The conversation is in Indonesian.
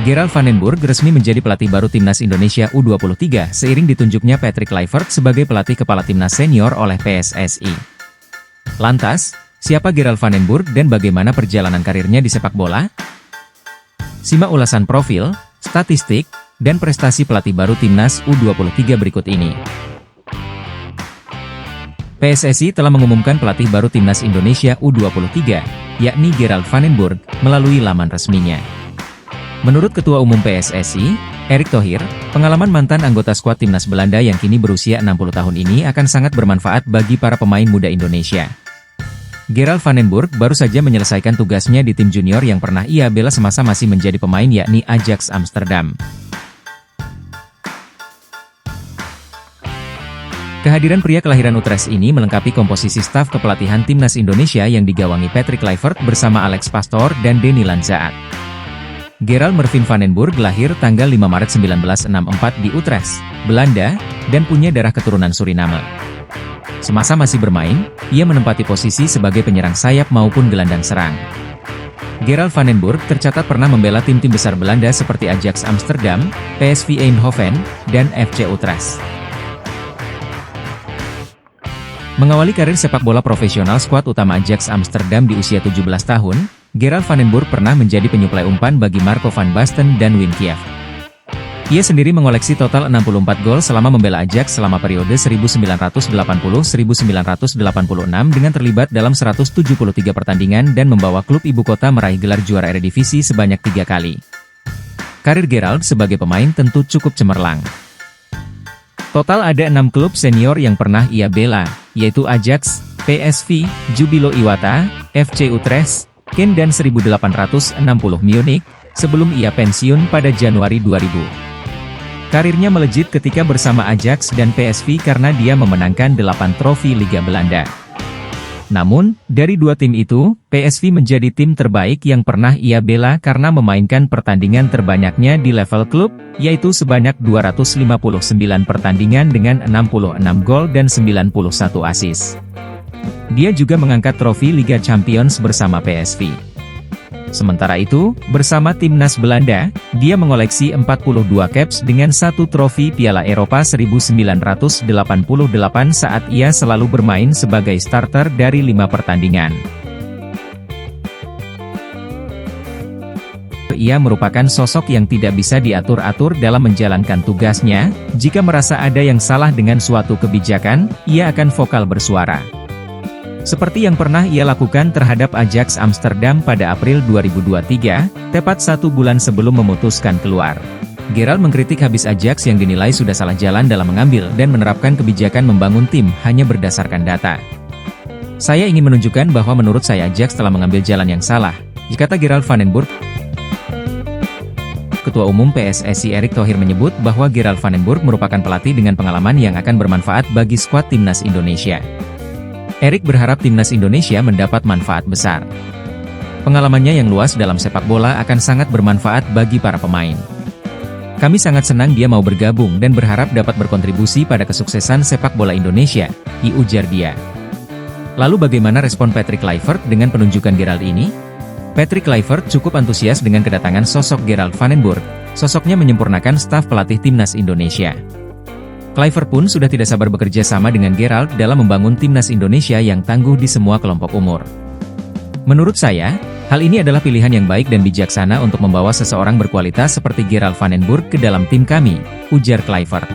Gerald van den Burg resmi menjadi pelatih baru Timnas Indonesia U23 seiring ditunjuknya Patrick Kluivert sebagai pelatih kepala Timnas Senior oleh PSSI. Lantas, siapa Gerald van den Burg dan bagaimana perjalanan karirnya di sepak bola? Simak ulasan profil, statistik, dan prestasi pelatih baru Timnas U23 berikut ini. PSSI telah mengumumkan pelatih baru Timnas Indonesia U23, yakni Gerald van den Burg, melalui laman resminya. Menurut Ketua Umum PSSI, Erick Thohir, pengalaman mantan anggota skuad Timnas Belanda yang kini berusia 60 tahun ini akan sangat bermanfaat bagi para pemain muda Indonesia. Gerald van den Burg baru saja menyelesaikan tugasnya di tim junior yang pernah ia bela semasa masih menjadi pemain yakni Ajax Amsterdam. Kehadiran pria kelahiran Utrecht ini melengkapi komposisi staf kepelatihan Timnas Indonesia yang digawangi Patrick Kluivert bersama Alex Pastoor dan Denny Lanzaat. Gerald Mervin van den Burg lahir tanggal 5 Maret 1964 di Utrecht, Belanda, dan punya darah keturunan Suriname. Semasa masih bermain, ia menempati posisi sebagai penyerang sayap maupun gelandang serang. Gerald van den Burg tercatat pernah membela tim-tim besar Belanda seperti Ajax Amsterdam, PSV Eindhoven, dan FC Utrecht. Mengawali karir sepak bola profesional skuad utama Ajax Amsterdam di usia 17 tahun, Gerald van den Burg pernah menjadi penyuplai umpan bagi Marco van Basten dan Wim Kiev. Ia sendiri mengoleksi total 64 gol selama membela Ajax selama periode 1980-1986 dengan terlibat dalam 173 pertandingan dan membawa klub ibu kota meraih gelar juara Eredivisie sebanyak 3 kali. Karir Gerald sebagai pemain tentu cukup cemerlang. Total ada 6 klub senior yang pernah ia bela, yaitu Ajax, PSV, Jubilo Iwata, FC Utrecht, Ken dan 1860 Munich, sebelum ia pensiun pada Januari 2000. Karirnya melejit ketika bersama Ajax dan PSV karena dia memenangkan 8 trofi Liga Belanda. Namun, dari 2 tim itu, PSV menjadi tim terbaik yang pernah ia bela karena memainkan pertandingan terbanyaknya di level klub, yaitu sebanyak 259 pertandingan dengan 66 gol dan 91 assist. Dia juga mengangkat trofi Liga Champions bersama PSV. Sementara itu, bersama Timnas Belanda, dia mengoleksi 42 caps dengan 1 trofi Piala Eropa 1988 saat ia selalu bermain sebagai starter dari 5 pertandingan. Ia merupakan sosok yang tidak bisa diatur-atur dalam menjalankan tugasnya. Jika merasa ada yang salah dengan suatu kebijakan, ia akan vokal bersuara. Seperti yang pernah ia lakukan terhadap Ajax Amsterdam pada April 2023, tepat 1 bulan sebelum memutuskan keluar. Gerald mengkritik habis Ajax yang dinilai sudah salah jalan dalam mengambil dan menerapkan kebijakan membangun tim hanya berdasarkan data. Saya ingin menunjukkan bahwa menurut saya Ajax telah mengambil jalan yang salah, kata Gerald van den Burg. Ketua Umum PSSI Erick Thohir menyebut bahwa Gerald van den Burg merupakan pelatih dengan pengalaman yang akan bermanfaat bagi skuad Timnas Indonesia. Erick berharap Timnas Indonesia mendapat manfaat besar. Pengalamannya yang luas dalam sepak bola akan sangat bermanfaat bagi para pemain. Kami sangat senang dia mau bergabung dan berharap dapat berkontribusi pada kesuksesan sepak bola Indonesia, ujar dia. Lalu bagaimana respon Patrick Kluivert dengan penunjukan Gerald ini? Patrick Kluivert cukup antusias dengan kedatangan sosok Gerald van den Burg. Sosoknya menyempurnakan staf pelatih Timnas Indonesia. Kluivert pun sudah tidak sabar bekerja sama dengan Gerald dalam membangun Timnas Indonesia yang tangguh di semua kelompok umur. Menurut saya, hal ini adalah pilihan yang baik dan bijaksana untuk membawa seseorang berkualitas seperti Gerald van den Burg ke dalam tim kami, ujar Kluivert.